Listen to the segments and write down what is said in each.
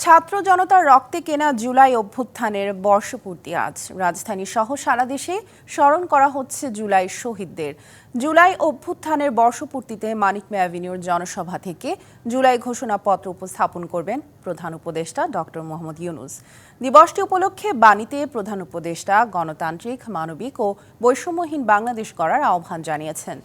ছাত্র জনতার রক্তে কেনা জুলাই অভ্যুত্থানের বর্ষপূর্তি আজ। রাজধানী সহ সারা দেশে স্মরণ করা হচ্ছে জুলাই শহীদদের। জুলাই অভ্যুত্থানের বর্ষপূর্তিতে মানিক মিয়া অ্যাভিনিউর জনসভা থেকে জুলাই ঘোষণাপত্র উপস্থাপন করবেন প্রধান উপদেষ্টা ডক্টর মোহাম্মদ ইউনূস। দিবসটি উপলক্ষে বাণীতে প্রধান উপদেষ্টা গণতান্ত্রিক, মানবিক ও বৈষম্যহীন বাংলাদেশ গড়ার আহ্বান জানিয়েছেন।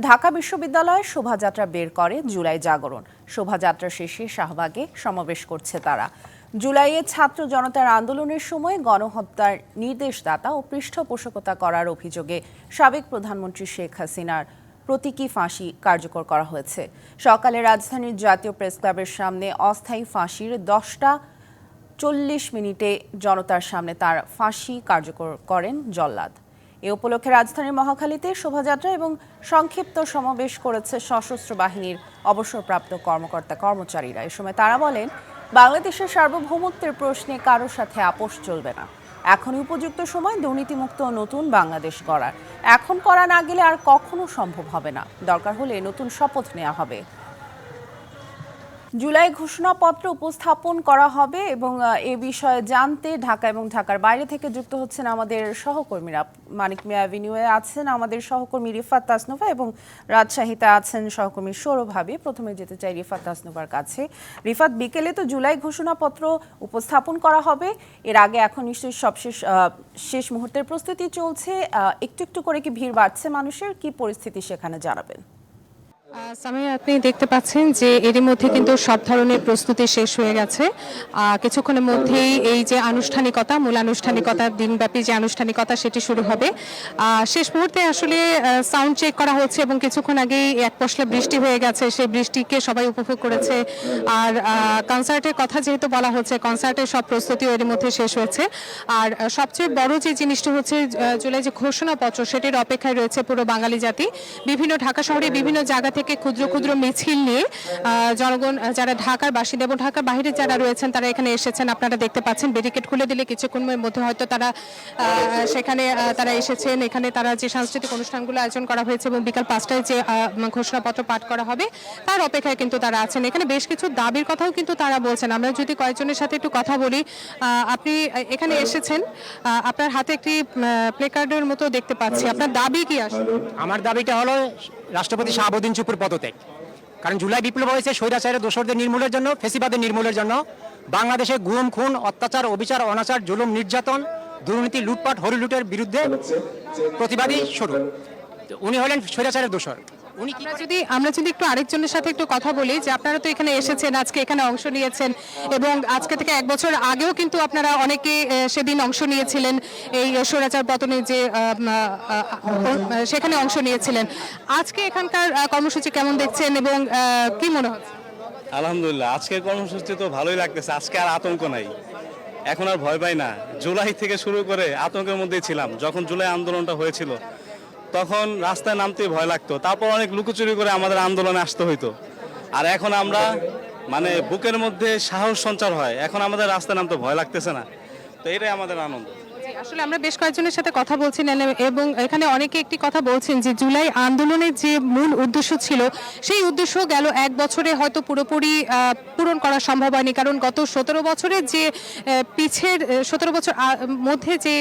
ঢাকা বিশ্ববিদ্যালয়ে শোভাযাত্রা বের করে জুলাই জাগরণ। শোভাযাত্রা শেষে শাহবাগে সমাবেশ করছে তারা। জুলাইয়ে ছাত্র জনতার আন্দোলনের সময় গণহত্যার নির্দেশদাতা ও পৃষ্ঠপোষকতা করার অভিযোগে সাবেক প্রধানমন্ত্রী শেখ হাসিনার প্রতীকী ফাঁসি কার্যকর করা হয়েছে। সকালে রাজধানীর জাতীয় প্রেস ক্লাবের সামনে অস্থায়ী ফাঁসির 10টা 40 মিনিটে জনতার সামনে তার ফাঁসি কার্যকর করেন জল্লাদ। এ উপলক্ষে রাজধানীর মহাখালীতে শোভাযাত্রা এবং সংক্ষিপ্ত সমাবেশ করেছে সশস্ত্র বাহিনীর অবসরপ্রাপ্ত কর্মকর্তা কর্মচারীরা। এ সময় তারা বলেন, বাংলাদেশের সার্বভৌমত্বের প্রশ্নে কারোর সাথে আপোষ চলবে না। এখনই উপযুক্ত সময় দুর্নীতিমুক্ত নতুন বাংলাদেশ গড়ার। এখন করা না গেলে আর কখনো সম্ভব হবে না। দরকার হলে নতুন শপথ নেওয়া হবে। জুলাই ঘোষণাপত্র উপস্থাপন করা হবে এবং এ বিষয়ে জানতে ঢাকা এবং ঢাকার বাইরে থেকে যুক্ত হচ্ছেন আমাদের সহকর্মীরা। মানিক মিয়া অ্যাভিনিউয়ে আছেন আমাদের সহকর্মী রিফাত তাসনুভা এবং রাজশাহীতে আছেন সহকর্মী সৌরভ হাবি। প্রথমে যেতে চাই রিফাত তাসনুভার কাছে। রিফাত, বিকেলে তো জুলাই ঘোষণাপত্র উপস্থাপন করা হবে, এর আগে এখন নিশ্চয়ই শেষ মুহূর্তের প্রস্তুতি চলছে। একটু একটু করে কি ভিড় বাড়ছে মানুষের? কি পরিস্থিতি সেখানে জানাবেন? সামিয়া, আপনি দেখতে পাচ্ছেন যে এরই মধ্যে কিন্তু সব ধরনের প্রস্তুতি শেষ হয়ে গেছে। কিছুক্ষণের মধ্যেই এই যে আনুষ্ঠানিকতা, মূল আনুষ্ঠানিকতা, দিনব্যাপী যে আনুষ্ঠানিকতা সেটি শুরু হবে। শেষ মুহূর্তে আসলে সাউন্ড চেক করা হচ্ছে এবং কিছুক্ষণ আগেই এক পশলা বৃষ্টি হয়ে গেছে, সেই বৃষ্টিকে সবাই উপভোগ করেছে। আর কনসার্টের কথা যেহেতু বলা হচ্ছে, কনসার্টের সব প্রস্তুতিও এরই মধ্যে শেষ হয়েছে। আর সবচেয়ে বড় যে জিনিসটি হচ্ছে জুলাই যে ঘোষণাপত্র, সেটির অপেক্ষায় রয়েছে পুরো বাঙালি জাতি। ঢাকা শহরে বিভিন্ন জায়গা থেকে ক্ষুদ্র ক্ষুদ্র মিছিল নিয়ে জনগণ, যারা ঢাকার বাসিন্দা এবং ঢাকার বাইরে যারা রয়েছেন, তারা এখানে এসেছেন। আপনারা দেখতে পাচ্ছেন ব্যারিকেড খুলে দিলে কিছুক্ষণের মধ্যে হয়তো তারা সেখানে তারা এসেছেন। এখানে তারা যে সাংস্কৃতিক অনুষ্ঠানগুলো আয়োজন করা হয়েছে এবং বিকাল 5টায় যে ঘোষণাপত্র পাঠ করা হবে তার অপেক্ষায় কিন্তু তারা আছেন। এখানে বেশ কিছু দাবির কথাও কিন্তু তারা বলছেন। আমরা যদি কয়েকজনের সাথে একটু কথা বলি, আপনি এখানে এসেছেন, আপনার হাতে একটি প্লেকার্ডের মতো দেখতে পাচ্ছি। আপনার দাবি কি আসলে? আমার দাবিটা হলো রাষ্ট্রপতি শাহাবুদ্দিন চুপুর পদত্যাগ। কারণ জুলাই বিপ্লব হয়েছে স্বৈরাচারের দোসরদের নির্মূলের জন্য, ফেসিবাদের নির্মূলের জন্য। বাংলাদেশে গুম, খুন, অত্যাচার, অবিচার, অনাচার, জুলুম, নির্যাতন, দুর্নীতি, লুটপাট, হরিলুটের বিরুদ্ধে প্রতিবাদী স্বরূপ। উনি হলেন স্বৈরাচারের দোসর। আমরা যদি একটু আরেকজনের সাথে একটু কথা বলি, যে আপনারা তো এখানে এসেছেন, আজকে এখানে অংশ নিয়েছেন এবং আজকে থেকে 1 বছর আগেও কিন্তু আপনারা অনেকে সেদিন অংশ নিয়েছিলেন এই স্বৈরাচার পতনে, যে সেখানে অংশ নিয়েছিলেন। আজকে এখানকার কর্মসূচি কেমন দেখছেন এবং কি মনে হচ্ছে? আলহামদুলিল্লাহ, আজকের কর্মসূচি তো ভালোই লাগতেছে। আজকে আর আতঙ্ক নাই, এখন আর ভয় পাই না। জুলাই থেকে শুরু করে আতঙ্কের মধ্যেই ছিলাম। যখন জুলাই আন্দোলনটা হয়েছিল তখন রাস্তায় নামতেই ভয় লাগতো, তারপর অনেক লুকোচুরি করে আমাদের আন্দোলনে আসতে হইতো। আর এখন আমরা বুকের মধ্যে সাহস সঞ্চার হয়, এখন আমাদের রাস্তায় নামতে ভয় লাগতেছে না। তো এটাই আমাদের আনন্দ। আসলে আমরা বেশ কয়েকজনের সাথে কথা বলছিলেন এবং এখানে অনেকে একটি কথা বলছেন যে জুলাই আন্দোলনের যে মূল উদ্দেশ্য ছিল, সেই উদ্দেশ্য গেল 1 বছরে হয়তো পুরোপুরি পূরণ করা সম্ভব হয়নি। কারণ গত 17 বছরের যে 17 বছর মধ্যে যে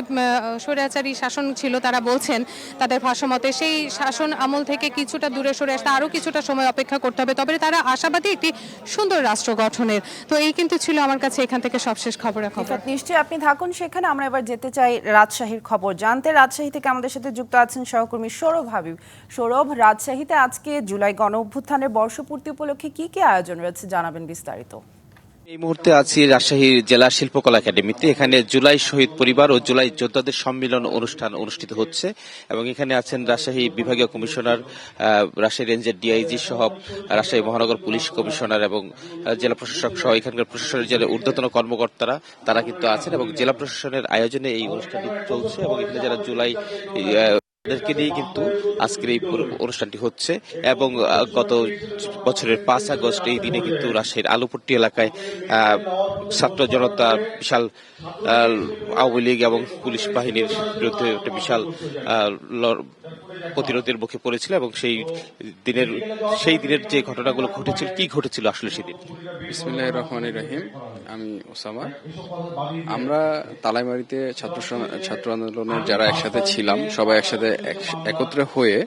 স্বৈরাচারী শাসন ছিল, তারা বলছেন তাদের ভাষ্যমতে সেই শাসন আমল থেকে কিছুটা দূরে সরে আসতে আরও কিছুটা সময় অপেক্ষা করতে হবে। তবে তারা আশাবাদী একটি সুন্দর রাষ্ট্র গঠনের। তো এই কিন্তু ছিল আমার কাছে এখান থেকে সবশেষ খবরাখবর। নিশ্চয়ই আপনি থাকুন সেখানে। আমরা এবার যেতে চাই রাজশাহীর খবর জানতে। রাজশাহী থেকে আমাদের সাথে যুক্ত আছেন সহকর্মী সৌরভ হাবিব। সৌরভ, রাজশাহীতে আজকে জুলাই গণ অভ্যুত্থানের বর্ষপূর্তি উপলক্ষে কি কি আয়োজন রয়েছে, জানাবেন বিস্তারিত। এই মুহূর্তে আছি রাজশাহীর জেলা শিল্পকলা একাডেমিতে। এখানে জুলাই শহীদ পরিবার ও জুলাই যোদ্ধাদের সম্মিলন অনুষ্ঠান অনুষ্ঠিত হচ্ছে এবং এখানে আছেন রাজশাহী বিভাগীয় কমিশনার, রাজশাহী রেঞ্জের ডিআইজি সহ রাজশাহী মহানগর পুলিশ কমিশনার এবং জেলা প্রশাসক সহ এখানকার প্রশাসনের যে ঊর্ধ্বতন কর্মকর্তারা, তারা কিন্তু আছেন এবং জেলা প্রশাসনের আয়োজনে এই অনুষ্ঠানটি চলছে। এবং এখানে যারা জুলাই তাদেরকে নিয়ে কিন্তু আজকের এই অনুষ্ঠানটি হচ্ছে এবং গত বছরের 5 আগস্ট এই দিনে কিন্তু রাজশাহীর আলুপট্টি এলাকায় ছাত্র জনতা বিশাল আওয়ামী লীগ এবং পুলিশ বাহিনীর বিরুদ্ধে একটা বিশাল প্রতিরোধের মুখে পড়েছিল এবং সেই দিনের যে ঘটনাগুলো ঘটেছিল, কি ঘটেছিল আসলে সেদিন? বিসমিল্লাহির রহমানির রহিম। আমি ওসামা। আমরা তালাইমারিতে ছাত্র আন্দোলনের যারা একসাথে ছিলাম সবাই একসাথে একত্রে হয়ে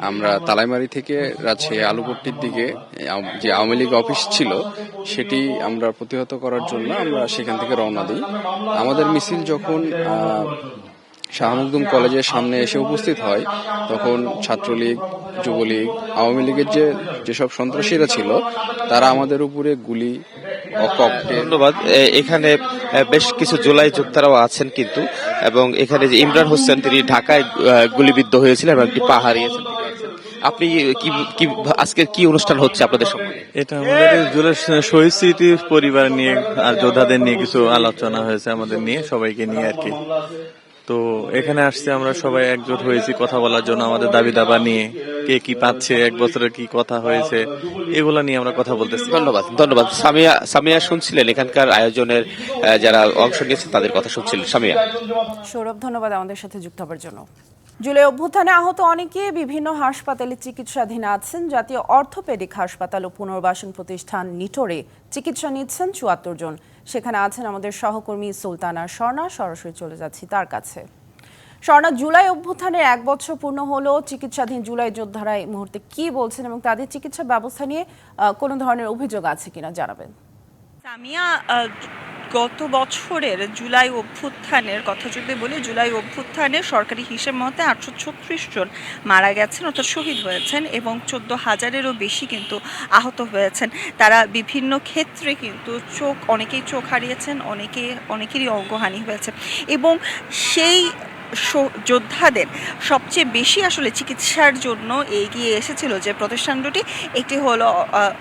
আমরা তালাইমারি থেকে রাজশাহী আলুপট্টির দিকে যে আওয়ামী লীগ অফিস ছিল সেটি আমরা প্রতিহত করার জন্য আমরা সেখান থেকে রওনা দিই। আমাদের মিছিল যখন শাহ মখদুম কলেজের সামনে এসে উপস্থিত হয় তখন ছাত্রলীগ, যুবলীগ, আওয়ামী লীগের যেসব সন্ত্রাসীরা ছিল তারা আমাদের উপরে গুলি ও ককটেল। ধন্যবাদ। এখানে বেশ কিছু জুলাই যোদ্ধারাও আছেন কিন্তু, এবং এখানে যে ইমরান হোসেন তিনি ঢাকায় গুলিবিদ্ধ হয়েছিলেন এবং একটি পা হারিয়েছেন। আপনি কি আজকে কি অনুষ্ঠান হচ্ছে আপনাদের সঙ্গে? এটা আমাদের জুলাই শহীদ স্মৃতির পরিবার নিয়ে আর যোদ্ধাদের নিয়ে কিছু আলোচনা হয়েছে, আমাদের নিয়ে সবাইকে নিয়ে আর কি। তো এখানে আসছে, আমরা সবাই একজোট হয়েছি কথা বলার জন্য আমাদের দাবি দাবা নিয়ে, কে কি পাচ্ছে, এক বছরের কি কথা হয়েছে, এগুলা নিয়ে আমরা কথা বলতেছি। ধন্যবাদ। সামিয়া শুনছিলেন এখানকার আয়োজনের যারা অংশ নিয়েছে তাদের কথা শুনছিলেন। সামিয়া। সৌরভ, ধন্যবাদ আমাদের সাথে যুক্ত হবার জন্য। জুলাই অভ্যুত্থানে আহত অনেকে বিভিন্ন হাসপাতালে চিকিৎসাধীন আছেন। জাতীয় অর্থোপেডিক হাসপাতাল ও পুনর্বাসন প্রতিষ্ঠান নিটোরে চিকিৎসা নিচ্ছেন ৭৪ জন। সেখানে আছেন আমাদের সহকর্মী সুলতানা স্বর্ণা। সরাসরি চলে যাচ্ছি তার কাছে। স্বর্ণা, জুলাই অভ্যুত্থানের 1 বছর পূর্ণ হলো, চিকিৎসাধীন জুলাই যোদ্ধারা এই মুহূর্তে কি বলছেন এবং তাদের চিকিৎসা ব্যবস্থা নিয়ে কোনো ধরনের অভিযোগ আছে কিনা জানাবেন। সামিয়া, গত বছরের জুলাই অভ্যুত্থানের কথা যদি বলি, জুলাই অভ্যুত্থানে সরকারি হিসেব মতে 836 জন মারা গেছেন, অর্থাৎ শহীদ হয়েছেন, এবং 14,000-এরও বেশি কিন্তু আহত হয়েছেন। তারা বিভিন্ন ক্ষেত্রে কিন্তু অনেকেই চোখ হারিয়েছেন, অনেকেরই অঙ্গহানি হয়েছে, এবং সেই যোদ্ধাদের সবচেয়ে বেশি আসলে চিকিৎসার জন্য এগিয়ে এসেছিল যে প্রতিষ্ঠান দুটি, একটি হলো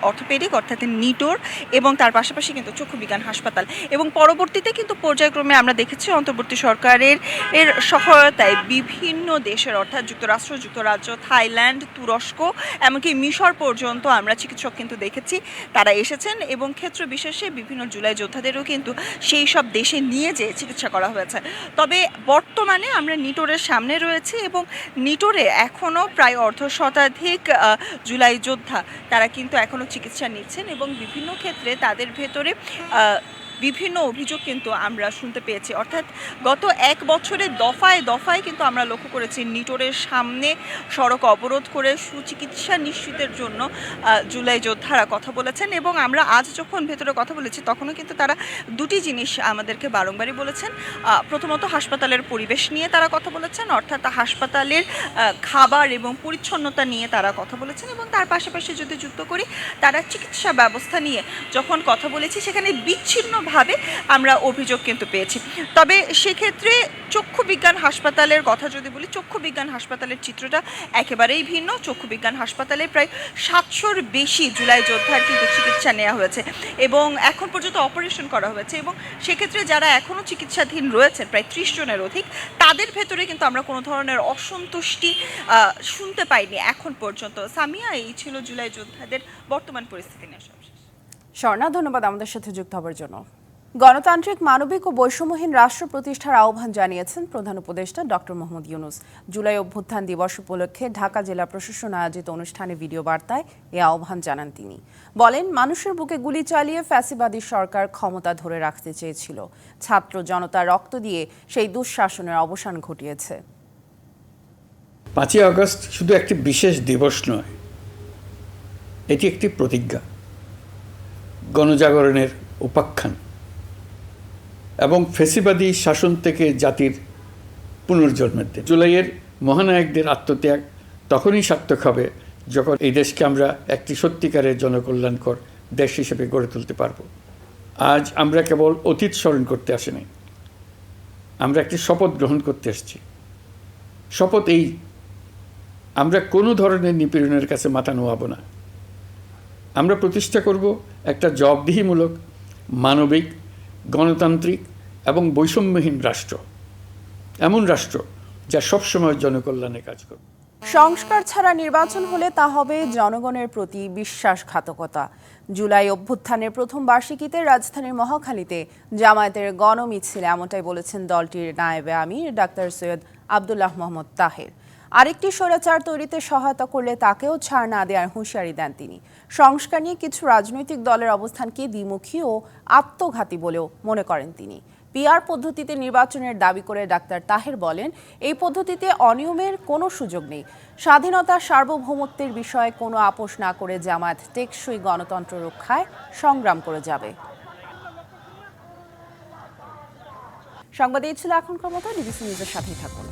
অর্থোপেডিক অর্থাৎ নিটোর, এবং তার পাশাপাশি কিন্তু চক্ষু বিজ্ঞান হাসপাতাল। এবং পরবর্তীতে কিন্তু পর্যায়ক্রমে আমরা দেখেছি অন্তর্বর্তী সরকারের সহায়তায় বিভিন্ন দেশের অর্থাৎ যুক্তরাষ্ট্র, যুক্তরাজ্য, থাইল্যান্ড, তুরস্ক, এমনকি মিশর পর্যন্ত আমরা চিকিৎসক কিন্তু দেখেছি তারা এসেছেন, এবং ক্ষেত্র বিশেষে বিভিন্ন জুলাই যোদ্ধাদেরও কিন্তু সেই সব দেশে নিয়ে যেয়ে চিকিৎসা করা হয়েছে। তবে বর্তমানে আমরা নিটোরের সামনে রয়েছে, এবং নিটোরে এখনও প্রায় 1/2 শতাধিক জুলাই যোদ্ধা তারা কিন্তু এখনও চিকিৎসা নিচ্ছেন, এবং বিভিন্ন ক্ষেত্রে তাদের ভেতরে বিভিন্ন অভিযোগ কিন্তু আমরা শুনতে পেয়েছি। অর্থাৎ গত 1 বছরে দফায় দফায় কিন্তু আমরা লক্ষ্য করেছি নিটোরের সামনে সড়ক অবরোধ করে সুচিকিৎসা নিশ্চিতের জন্য জুলাই যোদ্ধারা কথা বলেছেন, এবং আমরা আজ যখন ভেতরে কথা বলেছি তখনও কিন্তু তারা দুটি জিনিস আমাদেরকে বারংবারই বলেছেন। প্রথমত হাসপাতালের পরিবেশ নিয়ে তারা কথা বলেছেন, অর্থাৎ হাসপাতালের খাবার এবং পরিচ্ছন্নতা নিয়ে তারা কথা বলেছেন, এবং তার পাশাপাশি যদি যুক্ত করি তারা চিকিৎসা ব্যবস্থা নিয়ে যখন কথা বলেছি সেখানে বিচ্ছিন্নভাবে আমরা অভিযোগ কিন্তু পেয়েছি। তবে সেক্ষেত্রে চক্ষু বিজ্ঞান হাসপাতালের কথা যদি বলি, চক্ষু বিজ্ঞান হাসপাতালের চিত্রটা একেবারেই ভিন্ন। চক্ষু বিজ্ঞান হাসপাতালে প্রায় 700-র বেশি জুলাই যোদ্ধার কিন্তু চিকিৎসা নেওয়া হয়েছে, এবং এখন পর্যন্ত অপারেশন করা হয়েছে, এবং সেক্ষেত্রে যারা এখনও চিকিৎসাধীন রয়েছেন প্রায় 30 জনের অধিক, তাদের ভেতরে কিন্তু আমরা কোনো ধরনের অসন্তুষ্টি শুনতে পাইনি এখন পর্যন্ত। সামিয়া, এই ছিল জুলাই যোদ্ধাদের বর্তমান পরিস্থিতি নিয়ে সবশেষ। স্বর্ণা, ধন্যবাদ আমাদের সাথে যুক্ত হবার জন্য। গণতান্ত্রিক, মানবিক ও বৈষম্যহীন রাষ্ট্র প্রতিষ্ঠার আহ্বান জানিয়েছেন প্রধান উপদেষ্টা ডক্টর মোহাম্মদ ইউনূস। জুলাই অভ্যুত্থান দিবস উপলক্ষে ঢাকা জেলা প্রশাসন আয়োজিত অনুষ্ঠানে ভিডিও বার্তায় এ আহ্বান জানান তিনি। বলেন, মানুষের বুকে গুলি চালিয়ে ফ্যাসিবাদী সরকার ক্ষমতা ধরে রাখতে চেয়েছিল। ছাত্র জনতা রক্ত দিয়ে সেই দুঃশাসনের অবসান ঘটিয়েছে। 5ই আগস্ট শুধু একটি বিশেষ দিবস নয়, এটি একটি প্রতিজ্ঞা, গণজাগরণের উপাখ্যান এবং ফ্যাসিবাদী শাসন থেকে জাতির পুনর্জন্মের দিন। জুলাইয়ের মহানায়কদের আত্মত্যাগ তখনই সার্থক হবে যখন এই দেশকে আমরা একটি সত্যিকারের জনকল্যাণকর দেশ হিসেবে গড়ে তুলতে পারব। আজ আমরা কেবল অতীত স্মরণ করতে আসিনি, আমরা একটি শপথ গ্রহণ করতে এসেছি। শপথ এই, আমরা কোনো ধরনের নিপীড়নের কাছে মাথা নোয়াব না। আমরা প্রতিষ্ঠা করব একটা জবাবদিহিমূলক, মানবিক, গণতান্ত্রিক এবং বৈষম্যহীন রাষ্ট্র। এমন রাষ্ট্র যা সবসময় জনকল্যাণে কাজ করবে। সংস্কার ছাড়া নির্বাচন হলে তা হবে জনগণের প্রতি বিশ্বাসঘাতকতা। জুলাই অভ্যুত্থানের প্রথম বার্ষিকীতে রাজধানীর মহাখালীতে জামায়াতের গণমিছিলে এমনটাই বলেছেন দলটির নায়েবে আমির ডাক্তার সৈয়দ আব্দুল্লাহ মোহাম্মদ তাহের। আরেকটি স্বৈরাচার তৈরিতে সহায়তা করলে তাকেও ছাড় না দেওয়ার হুঁশিয়ারি দেন তিনি। সংস্কার নিয়ে কিছু রাজনৈতিক দলের অবস্থানকে দ্বিমুখী ও আত্মঘাতী বলেও মনে করেন তিনি। পিআর পদ্ধতিতে নির্বাচনের দাবি করে ডাক্তার তাহের বলেন, এই পদ্ধতিতে অনিয়মের কোনো সুযোগ নেই। স্বাধীনতা সার্বভৌমত্বের বিষয়ে কোনো আপোষ না করে জামায়াত টেকসই গণতন্ত্র রক্ষায় সংগ্রাম করে যাবে। সংবাদ এই ছিল এখনকার মতো। ডিবিসি নিউজের সাথেই থাকুন।